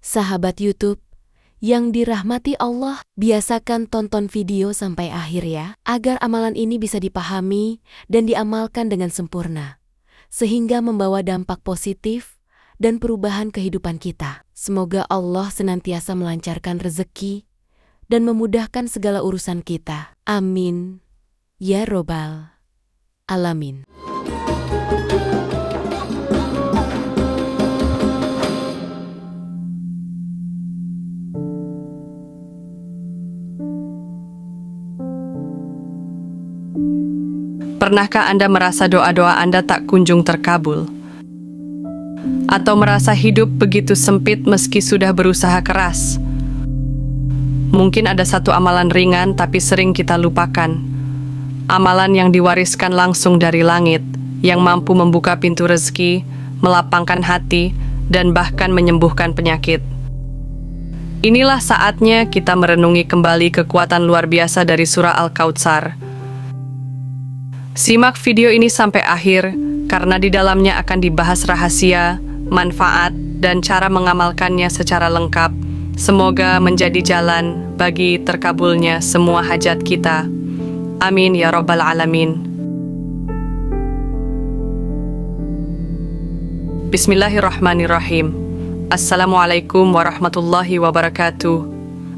Sahabat YouTube yang dirahmati Allah, biasakan tonton video sampai akhir ya, agar amalan ini bisa dipahami dan diamalkan dengan sempurna, sehingga membawa dampak positif dan perubahan kehidupan kita. Semoga Allah senantiasa melancarkan rezeki dan memudahkan segala urusan kita. Amin. Ya Robbal Alamin. Pernahkah Anda merasa doa-doa Anda tak kunjung terkabul? Atau merasa hidup begitu sempit meski sudah berusaha keras? Mungkin ada satu amalan ringan tapi sering kita lupakan. Amalan yang diwariskan langsung dari langit, yang mampu membuka pintu rezeki, melapangkan hati, dan bahkan menyembuhkan penyakit. Inilah saatnya kita merenungi kembali kekuatan luar biasa dari surah Al-Kautsar. Simak video ini sampai akhir, karena di dalamnya akan dibahas rahasia, manfaat, dan cara mengamalkannya secara lengkap. Semoga menjadi jalan bagi terkabulnya semua hajat kita. Amin ya Rabbal Alamin. Bismillahirrahmanirrahim. Assalamualaikum warahmatullahi wabarakatuh.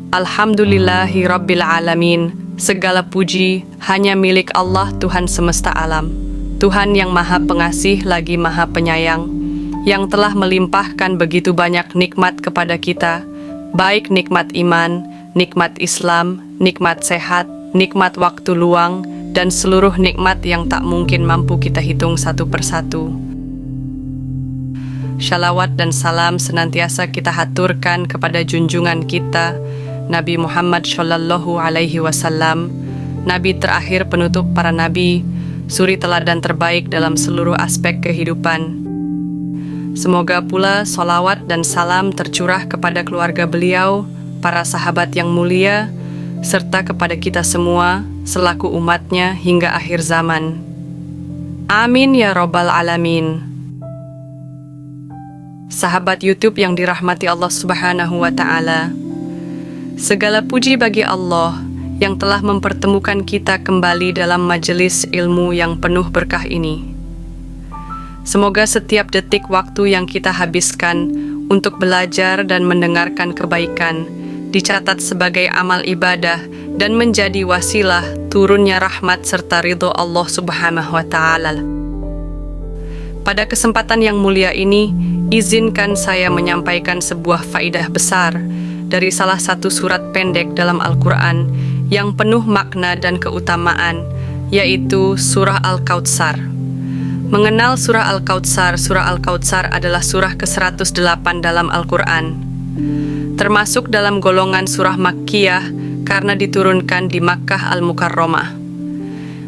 Alhamdulillahi Rabbil Alamin. Segala puji hanya milik Allah Tuhan semesta alam. Tuhan yang maha pengasih lagi maha penyayang, yang telah melimpahkan begitu banyak nikmat kepada kita, baik nikmat iman, nikmat Islam, nikmat sehat, nikmat waktu luang, dan seluruh nikmat yang tak mungkin mampu kita hitung satu persatu. Shalawat dan salam senantiasa kita haturkan kepada junjungan kita, Nabi Muhammad Shallallahu Alaihi Wasallam, Nabi terakhir penutup para nabi, suri teladan terbaik dalam seluruh aspek kehidupan. Semoga pula sholawat dan salam tercurah kepada keluarga beliau, para sahabat yang mulia, serta kepada kita semua selaku umatnya hingga akhir zaman. Amin ya Rabbal Alamin. Sahabat YouTube yang dirahmati Allah Subhanahu wa Ta'ala, segala puji bagi Allah yang telah mempertemukan kita kembali dalam majelis ilmu yang penuh berkah ini. Semoga setiap detik waktu yang kita habiskan untuk belajar dan mendengarkan kebaikan dicatat sebagai amal ibadah dan menjadi wasilah turunnya rahmat serta ridho Allah Subhanahu wa Ta'ala. Pada kesempatan yang mulia ini, izinkan saya menyampaikan sebuah faidah besar dari salah satu surat pendek dalam Al-Quran yang penuh makna dan keutamaan, yaitu surah Al-Kautsar. Mengenal surah Al-Kautsar, surah Al-Kautsar adalah surah ke-108 dalam Al-Quran. Termasuk dalam golongan surah Makkiyah karena diturunkan di Makkah Al-Mukarramah.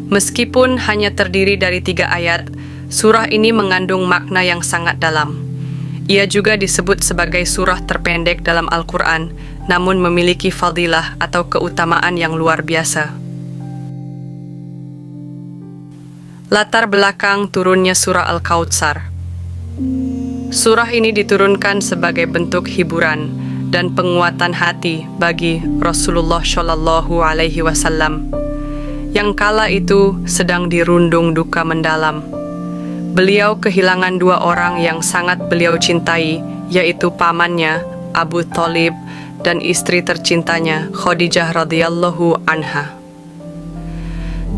Meskipun hanya terdiri dari 3 ayat, surah ini mengandung makna yang sangat dalam. Ia juga disebut sebagai surah terpendek dalam Al-Quran, namun memiliki fadilah atau keutamaan yang luar biasa. Latar belakang turunnya surah Al-Kautsar. Surah ini diturunkan sebagai bentuk hiburan dan penguatan hati bagi Rasulullah Shallallahu Alaihi Wasallam, yang kala itu sedang dirundung duka mendalam. Beliau kehilangan 2 orang yang sangat beliau cintai, yaitu pamannya Abu Thalib dan istri tercintanya Khadijah radhiyallahu anha.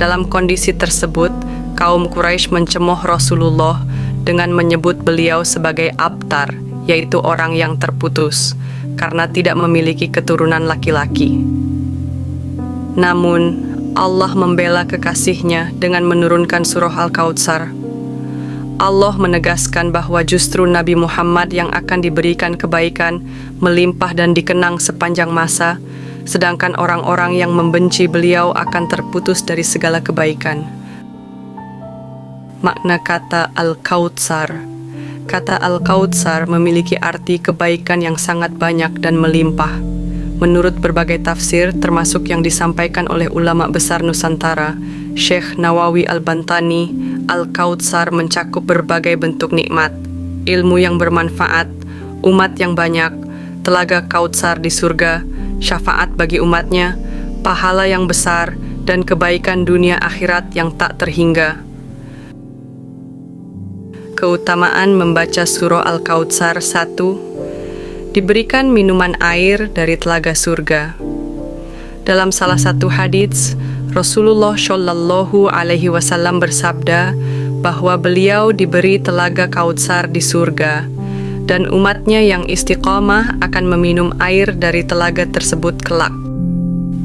Dalam kondisi tersebut, kaum Quraisy mencemooh Rasulullah dengan menyebut beliau sebagai abtar, yaitu orang yang terputus, karena tidak memiliki keturunan laki-laki. Namun, Allah membela kekasihnya dengan menurunkan surah Al-Kautsar. Allah menegaskan bahwa justru Nabi Muhammad yang akan diberikan kebaikan, melimpah dan dikenang sepanjang masa, sedangkan orang-orang yang membenci beliau akan terputus dari segala kebaikan. Makna kata Al-Kautsar. Kata Al-Kautsar memiliki arti kebaikan yang sangat banyak dan melimpah. Menurut berbagai tafsir, termasuk yang disampaikan oleh ulama besar Nusantara, Syekh Nawawi Al-Bantani, Al-Kautsar mencakup berbagai bentuk nikmat, ilmu yang bermanfaat, umat yang banyak, telaga Kautsar di surga, syafaat bagi umatnya, pahala yang besar, dan kebaikan dunia akhirat yang tak terhingga. Keutamaan membaca surah Al-Kautsar. 1. Diberikan minuman air dari telaga surga. Dalam salah satu hadits, Rasulullah Shallallahu Alaihi Wasallam bersabda bahwa beliau diberi telaga Kautsar di surga, dan umatnya yang istiqamah akan meminum air dari telaga tersebut kelak.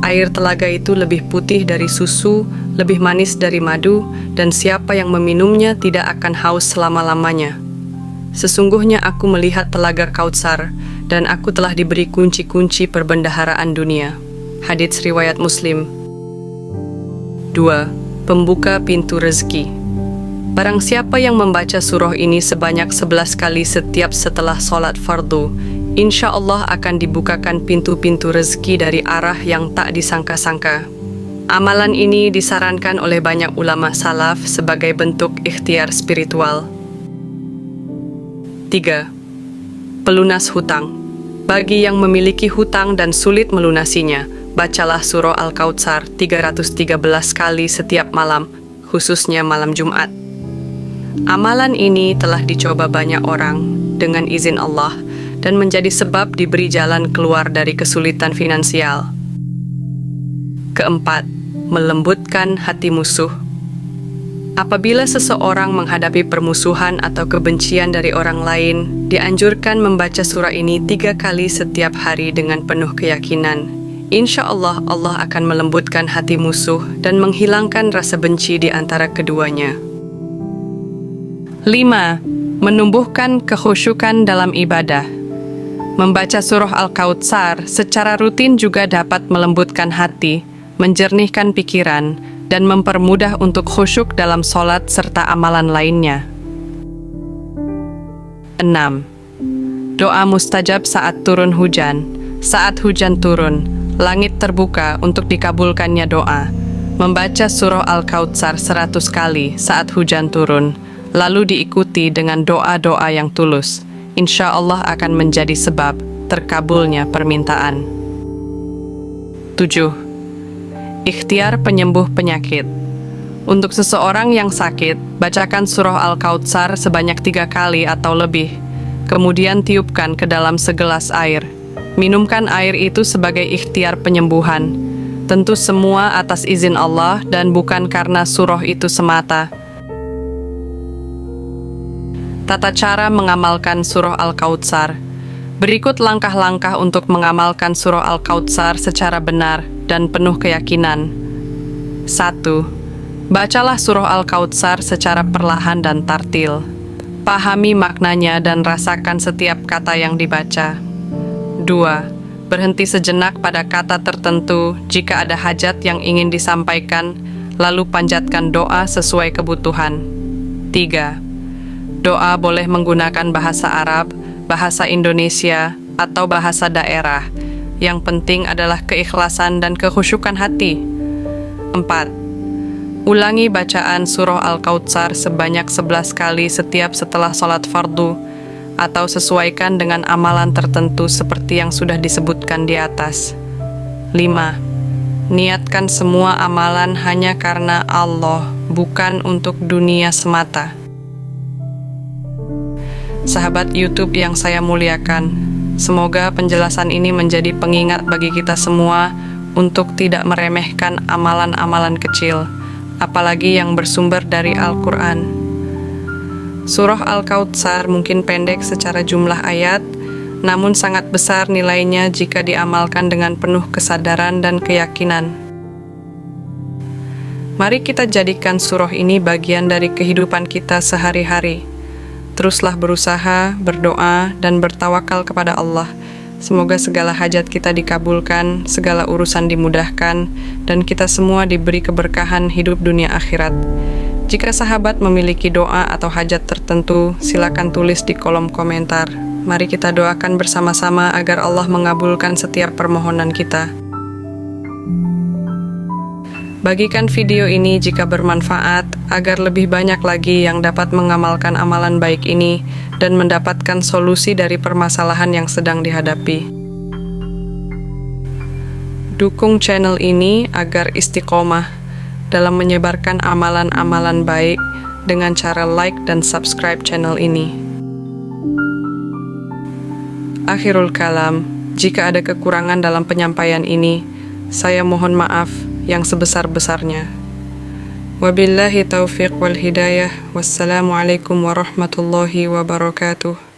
Air telaga itu lebih putih dari susu, lebih manis dari madu, dan siapa yang meminumnya tidak akan haus selama-lamanya. Sesungguhnya aku melihat telaga Kautsar, dan aku telah diberi kunci-kunci perbendaharaan dunia. Hadits riwayat Muslim. 2. Pembuka pintu rezeki. Barang siapa yang membaca surah ini sebanyak 11 kali setiap setelah sholat fardu, insya Allah akan dibukakan pintu-pintu rezeki dari arah yang tak disangka-sangka. Amalan ini disarankan oleh banyak ulama salaf sebagai bentuk ikhtiar spiritual. 3. Pelunas hutang. Bagi yang memiliki hutang dan sulit melunasinya, bacalah surah Al-Kautsar 313 kali setiap malam, khususnya malam Jumat. Amalan ini telah dicoba banyak orang dengan izin Allah dan menjadi sebab diberi jalan keluar dari kesulitan finansial. 4. Melembutkan hati musuh. Apabila seseorang menghadapi permusuhan atau kebencian dari orang lain, dianjurkan membaca surah ini 3 kali setiap hari dengan penuh keyakinan. Insya Allah, Allah akan melembutkan hati musuh dan menghilangkan rasa benci di antara keduanya. 5. Menumbuhkan kekhusyukan dalam ibadah. Membaca surah Al-Kautsar secara rutin juga dapat melembutkan hati, menjernihkan pikiran, dan mempermudah untuk khusyuk dalam sholat serta amalan lainnya. 6. Doa mustajab saat turun hujan. Saat hujan turun, langit terbuka untuk dikabulkannya doa. Membaca surah Al-Kautsar 100 kali saat hujan turun, lalu diikuti dengan doa-doa yang tulus, insya Allah akan menjadi sebab terkabulnya permintaan. 7. Ikhtiar penyembuh penyakit. Untuk seseorang yang sakit, bacakan surah Al-Kautsar sebanyak 3 kali atau lebih, kemudian tiupkan ke dalam segelas air. Minumkan air itu sebagai ikhtiar penyembuhan. Tentu semua atas izin Allah dan bukan karena surah itu semata. Tata cara mengamalkan surah Al-Kautsar. Berikut langkah-langkah untuk mengamalkan surah Al-Kautsar secara benar dan penuh keyakinan. 1. Bacalah surah Al-Kautsar secara perlahan dan tartil. Pahami maknanya dan rasakan setiap kata yang dibaca. 2. Berhenti sejenak pada kata tertentu jika ada hajat yang ingin disampaikan, lalu panjatkan doa sesuai kebutuhan. 3. Doa boleh menggunakan bahasa Arab, bahasa Indonesia, atau bahasa daerah. Yang penting adalah keikhlasan dan kekhusyukan hati. 4. Ulangi bacaan surah Al-Kautsar sebanyak 11 kali setiap setelah sholat fardu, atau sesuaikan dengan amalan tertentu seperti yang sudah disebutkan di atas. 5. Niatkan semua amalan hanya karena Allah, bukan untuk dunia semata. Sahabat YouTube yang saya muliakan, semoga penjelasan ini menjadi pengingat bagi kita semua untuk tidak meremehkan amalan-amalan kecil, apalagi yang bersumber dari Al-Quran. Surah Al-Kautsar mungkin pendek secara jumlah ayat, namun sangat besar nilainya jika diamalkan dengan penuh kesadaran dan keyakinan. Mari kita jadikan surah ini bagian dari kehidupan kita sehari-hari. Teruslah berusaha, berdoa, dan bertawakal kepada Allah. Semoga segala hajat kita dikabulkan, segala urusan dimudahkan, dan kita semua diberi keberkahan hidup dunia akhirat. Jika sahabat memiliki doa atau hajat tertentu, silakan tulis di kolom komentar. Mari kita doakan bersama-sama agar Allah mengabulkan setiap permohonan kita. Bagikan video ini jika bermanfaat, agar lebih banyak lagi yang dapat mengamalkan amalan baik ini dan mendapatkan solusi dari permasalahan yang sedang dihadapi. Dukung channel ini agar istiqomah dalam menyebarkan amalan-amalan baik dengan cara like dan subscribe channel ini. Akhirul kalam, jika ada kekurangan dalam penyampaian ini, saya mohon maaf yang sebesar-besarnya. Wabillahi taufiq wal hidayah. Wassalamualaikum warahmatullahi wabarakatuh.